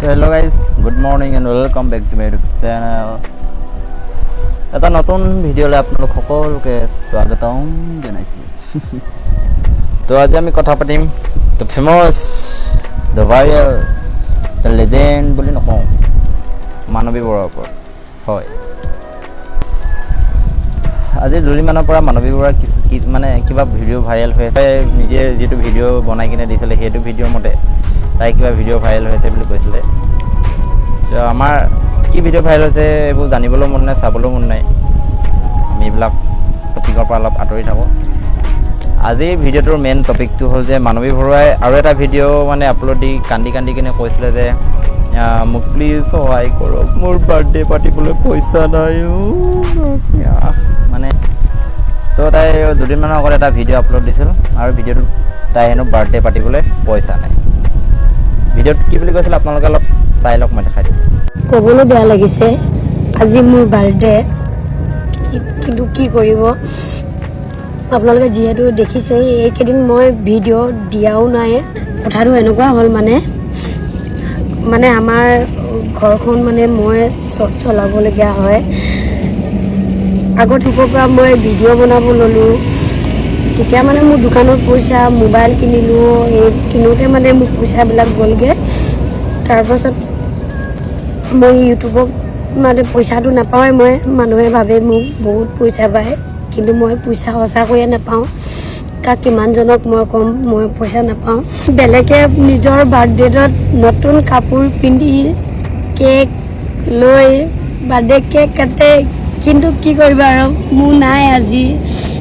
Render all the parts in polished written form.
So hello guys, good morning and welcome back to my YouTube channel. এটা নতুন ভিডিঅ'লৈ আপোনালোক সকলোকে স্বাগতম জনাইছোঁ। তো আজি আমি কথা পাতিম the famous, the viral, the legend বুলি নকওঁ, মানৱী বৰুৱাৰ ওপৰত। হয়, আজি দুদিনমানৰ পৰা মানৱী বৰুৱাৰ মানে কিবা ভিডিঅ' ভাইৰেল হৈ আছে। নিজে যিটো ভিডিঅ' বনাই কিনে দিছিলে সেইটো ভিডিঅ'ৰ মতে তাই কিবা ভিডিঅ' ভাইৰেল হৈছে বুলি কৈছিলে। তো আমাৰ কি ভিডিঅ' ভাইৰেল হৈছে এইবোৰ জানিবলৈও মন নাই, চাবলৈও মন নাই। আমি এইবিলাক টপিকৰ পৰা অলপ আঁতৰি থাকোঁ। আজিৰ ভিডিঅ'টোৰ মেইন টপিকটো হ'ল যে মানৱী বৰুৱাই আৰু এটা ভিডিঅ' মানে আপলোড দি কান্দি কিনে কৈছিলে যে মোক প্লিজ সহায় কৰক, মোৰ বাৰ্থডে পাতিবলৈ পইচা নাই মানে। তো তাই দুদিনমানৰ আগত এটা ভিডিঅ' আপলোড দিছিল আৰু ভিডিঅ'টোত তাই হেনো বাৰ্থডে পাতিবলৈ পইচা নাই। ভিডিঅ'টো কি বুলি কৈছিল আপোনালোকে অলপ চাই লওক, মই দেখাই দিছোঁ। ক'বলৈ বেয়া লাগিছে, আজি মোৰ বাৰ্থডে, কিন্তু কি কৰিব, আপোনালোকে যিহেতু দেখিছে এইকেইদিন মই ভিডিঅ' দিয়াও নাই। কথাটো এনেকুৱা হ'ল মানে আমাৰ ঘৰখন মানে মই চলাবলগীয়া হয়। আগত পৰা মই ভিডিঅ' বনাব ল'লোঁ, তেতিয়া মানে মোৰ দোকানত পইচা, মোবাইল কিনিলোঁ, এই কিনোতে মানে মোৰ পইচাবিলাক গ'লগৈ। তাৰপাছত মই ইউটিউবত মানে পইচাটো নাপাওঁৱে। মানুহে ভাবে মোক বহুত পইচা পায়, কিন্তু মই পইচা সঁচাকৈয়ে নাপাওঁ। কিমানজনক মই ক'ম মই পইচা নাপাওঁ। বেলেগে নিজৰ বাৰ্থডেত নতুন কাপোৰ পিন্ধি কেক লৈ বাৰ্থডে কেক কাটে, কিন্তু কি কৰিবা আৰু মোৰ নাই আজি,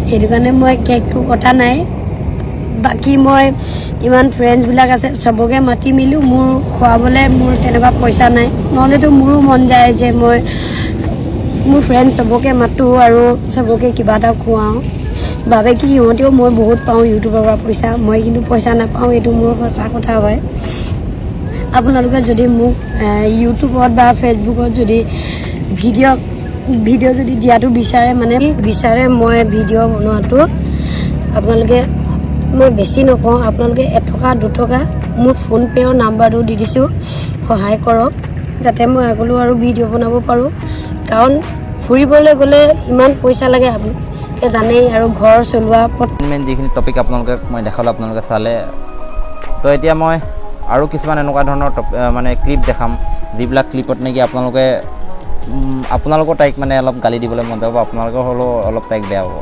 সেইটো কাৰণে মই কেকটো কটা নাই। বাকী মই ইমান ফ্ৰেণ্ডছবিলাক আছে, চবকে মাতি মিলোঁ, মোৰ খোৱাবলৈ মোৰ তেনেকুৱা পইচা নাই। নহ'লেতো মোৰো মন যায় যে মই মোৰ ফ্ৰেণ্ড চবকে মাতোঁ আৰু চবকে কিবা এটা খুৱাওঁ। ভাবে কি সিহঁতেও মই বহুত পাওঁ ইউটিউবৰ পৰা পইচা, মই কিন্তু পইচা নাপাওঁ। এইটো মোৰ সঁচা কথা হয়। আপোনালোকে যদি মোক ইউটিউবত বা ফেচবুকত যদি ভিডিঅ' যদি দিয়াটো বিচাৰে মই ভিডিঅ' বনোৱাটো, আপোনালোকে, মই বেছি নকওঁ, আপোনালোকে 1 টকা 2 টকা মোৰ ফোনপে'ৰ নাম্বাৰটো দি দিছোঁ, সহায় কৰক যাতে মই আগলৈও আৰু ভিডিঅ' বনাব পাৰোঁ। কাৰণ ফুৰিবলৈ গ'লে ইমান পইচা লাগে আপোনালোকে জানেই, আৰু ঘৰ চলোৱা মেইন যিখিনি টপিক আপোনালোকক মই দেখালোঁ, আপোনালোকে চালে। তো এতিয়া মই আৰু কিছুমান এনেকুৱা ধৰণৰ মানে ক্লিপ দেখাম, যিবিলাক ক্লিপত নেকি আপোনালোকৰ তাইক মানে অলপ গালি দিবলৈ মন যাব, আপোনালোকৰ হ'লেও অলপ তাইক বেয়া হ'ব।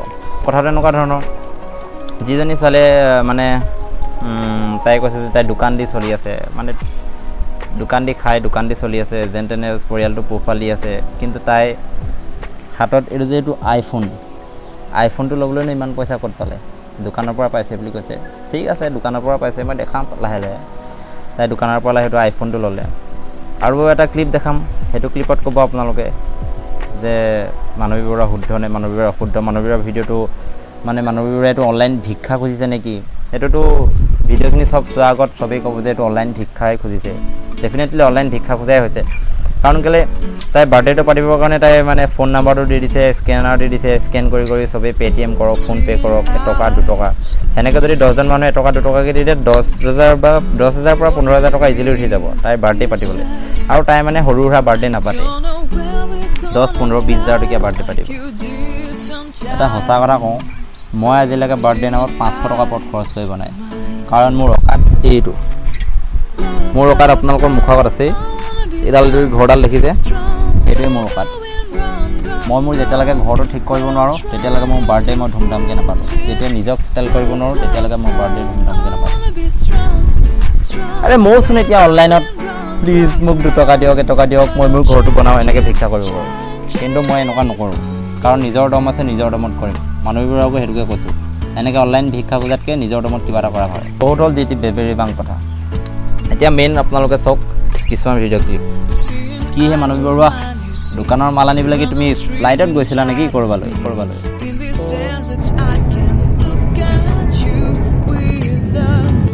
কথাটো এনেকুৱা ধৰণৰ, যিজনী ছোৱালীয়ে মানে তাই কৈছে যে তাই দোকান দি চলি আছে, মানে দোকান দি খাই, দোকান দি চলি আছে, যেন তেনে পৰিয়ালটো পোহপাল দি আছে। কিন্তু তাই হাতত এইটো যে এইটো আইফোনটো ল'বলৈনো ইমান পইচা ক'ত পালে? দোকানৰ পৰা পাইছে বুলি কৈছে। ঠিক আছে, দোকানৰ পৰা পাইছে, মই দেখাম লাহে লাহে। তাই দোকানৰ পৰা সেইটো আইফোনটো ল'লে। আৰু এটা ক্লিপ দেখাম, সেইটো ক্লিপত ক'ব আপোনালোকে যে মানৱী বৰুৱা শুদ্ধ নে মানৱী বৰুৱা অশুদ্ধ। মানৱী বৰুৱাৰ ভিডিঅ'টো মানে মানৱী বৰুৱাই এইটো অনলাইন ভিক্ষা খুজিছে নেকি? সেইটোতো ভিডিঅ'খিনি চব চোৱাৰ আগত চবেই ক'ব যে এইটো অনলাইন ভিক্ষাই খুজিছে। ডেফিনেটলি অনলাইন ভিক্ষা খোজাই হৈছে। কাৰণ কেলৈ, তাই বাৰ্থডেটো পাতিবৰ কাৰণে তাই মানে ফোন নাম্বাৰটো দি দিছে, স্কেনাৰ দি দিছে, স্কেন কৰি চবেই পে'টিএম কৰক, ফোনপে' কৰক, 1 টকা 2 টকা। সেনেকৈ যদি 10জন মানুহে 1 টকা 2 টকাকৈ দি দিয়ে, 10,000 পৰা 15,000 টকা ইজিলি উঠি যাব তাইৰ বাৰ্থডে পাতিবলৈ। আৰু তাই মানে সৰু সুৰা বাৰ্থডে নাপাতে, 10, 15, 20,000 টকীয়া বাৰ্থডে পাতিব। এটা সঁচা কথা কওঁ, মই আজিলৈকে বাৰ্থডে নামত 500 টকা ওপৰত খৰচ কৰিব নাই। কাৰণ মোৰ অকাত এইটো, মোৰ অকাত আপোনালোকৰ মুখৰ আগত আছেই, এইডাল যদি ঘৰডাল দেখিছে, সেইটোৱে মোৰ অকাত। মোৰ যেতিয়ালৈকে ঘৰটো ঠিক কৰিব নোৱাৰোঁ, তেতিয়ালৈকে মোৰ বাৰ্থডে মই ধুমধামকৈ নাপালোঁ। যেতিয়া নিজক ছেটেল কৰিব নোৱাৰোঁ, তেতিয়ালৈকে মোৰ বাৰ্থডে ধুমধামকৈ নাপালোঁ। আৰে মইচোন এতিয়া অনলাইনত প্লিজ মোক 2 টকা দিয়ক, 1 টকা দিয়ক, মই মোৰ ঘৰটো বনাওঁ, এনেকৈ ভিক্ষা কৰিব পাৰোঁ। কিন্তু মই এনেকুৱা নকৰোঁ, কাৰণ নিজৰ দম আছে, নিজৰ দমত কৰিম। মানৱী বৰুৱাকো সেইটোকে কৈছোঁ, এনেকৈ অনলাইন ভিক্ষা খোজাতকৈ নিজৰ দমত কিবা এটা কৰা হয়। বহুত হ'ল যি বেবেৰি বাং কথা। এতিয়া মেইন আপোনালোকে চাওক কিছুমান ভিডিঅ' ক্লিপ। কি হে মানৱী বৰুৱা, দোকানৰ মাল আনিবলৈ কি তুমি ফ্লাইটত গৈছিলা নেকি ক'ৰবালৈ?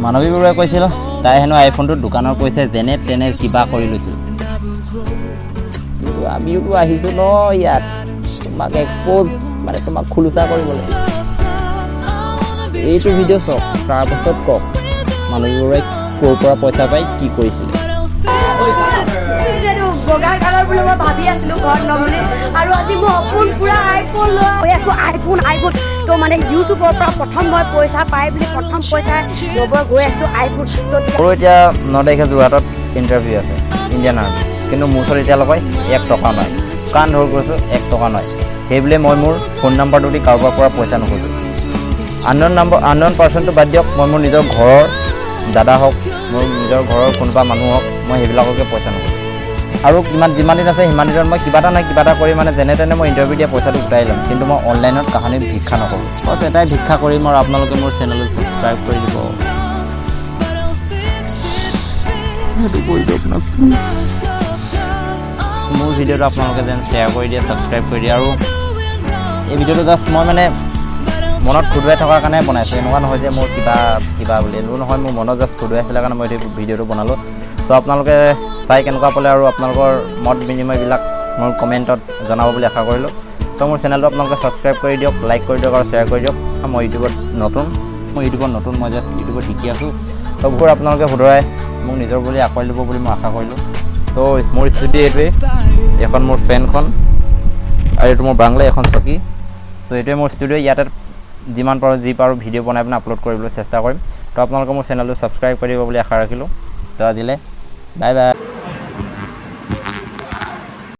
মানৱী বৰুৱাই কৈছিল তাই হেনো আইফোনটো দোকানৰ পইচাই যেনে তেনে কিবা কৰি লৈছিল। কিন্তু আমিওতো আহিছোঁ ন ইয়াত তোমাক এক্সপ'জ, মানে তোমাক খোলোচা কৰিবলৈ। এইটো ভিডিঅ' চাওক, তাৰপাছত কওক মানৱী বৰুৱাই ক'ৰ পৰা পইচা পাই কি কৰিছিলে। বগা কালাৰ বুলি মই ভাবি আছিলোঁ ঘৰত ল'ম বুলি আৰু আজি মই সপোন পুৰা আইফোন লৈ আছোঁ আইফোন তো মানে ইউটিউবৰ পৰা প্ৰথম মই পইচা পাই বুলি প্ৰথম পইচা ল'ব গৈ আছোঁ আইফোন মোৰো এতিয়া 9 তাৰিখে যোৰহাটত ইণ্টাৰভিউ আছে ইণ্ডিয়ান আৰ্মি কিন্তু মোৰ ওচৰত এতিয়ালৈকে 1 টকা নাই কাণ ধৰি কৈছোঁ 1 টকা নাই সেইবুলি মই মোৰ ফোন নাম্বাৰটো দি কাৰোবাৰ পৰা পইচা নোখোজোঁ আনন'ন পাৰ্চনটো বাদ দিয়ক মই মোৰ নিজৰ ঘৰৰ দাদা হওক মোৰ নিজৰ ঘৰৰ কোনোবা মানুহ হওক মই সেইবিলাককে পইচা নোখোজোঁ আৰু যিমান দিন আছে সিমান দিনত মই কিবা এটা কৰি মানে যেনে তেনে মই ইণ্টাৰভিউ দিয়া পইচাটো গোটাই ল'ম কিন্তু মই অনলাইনত কাহানিত ভিক্ষা নকৰোঁ বছ এটাই ভিক্ষা কৰিম আৰু আপোনালোকে মোৰ চেনেলটো ছাবস্ক্ৰাইব কৰি দিব সেইটো কৰি দিয়ক না মোৰ ভিডিঅ'টো আপোনালোকে যেন শ্বেয়াৰ কৰি দিয়ে ছাবস্ক্ৰাইব কৰি দিয়ে আৰু এই ভিডিঅ'টো জাষ্ট মই মানে মনত খুদুৱাই থকাৰ কাৰণে বনাইছোঁ এনেকুৱা নহয় যে মোৰ কিবা বুলি এনেকুৱা নহয় মোৰ মনত জাষ্ট খুদুৱাই আছিলে কাৰণে মই এই ভিডিঅ'টো বনালোঁ তো আপোনালোকে চাই কেনেকুৱা পালে আৰু আপোনালোকৰ মত বিনিময়বিলাক মোৰ কমেণ্টত জনাব বুলি আশা কৰিলোঁ তো মোৰ চেনেলটো আপোনালোকে ছাবস্ক্ৰাইব কৰি দিয়ক লাইক কৰি দিয়ক আৰু শ্বেয়াৰ কৰি দিয়ক মই ইউটিউবত নতুন মই জাষ্ট ইউটিউবত শিকি আছোঁ তো বহুত আপোনালোকে শুধৰাই মোক নিজৰ বুলি আঁকোৱালি ল'ব বুলি মই আশা কৰিলোঁ তো মোৰ ষ্টুডিঅ' এইটোৱেই এখন মোৰ ফেনখন আৰু এইটো মোৰ বাংলা এখন চকী তো এইটোৱে মোৰ ষ্টুডিঅ' ইয়াতে যিমান পাৰোঁ যি পাৰোঁ ভিডিঅ' বনাই পিনে আপলোড কৰিবলৈ চেষ্টা কৰিম তো আপোনালোকে মোৰ চেনেলটো ছাবস্ক্ৰাইব কৰি দিব বুলি আশা ৰাখিলোঁ তো আজিলৈ বাই বাই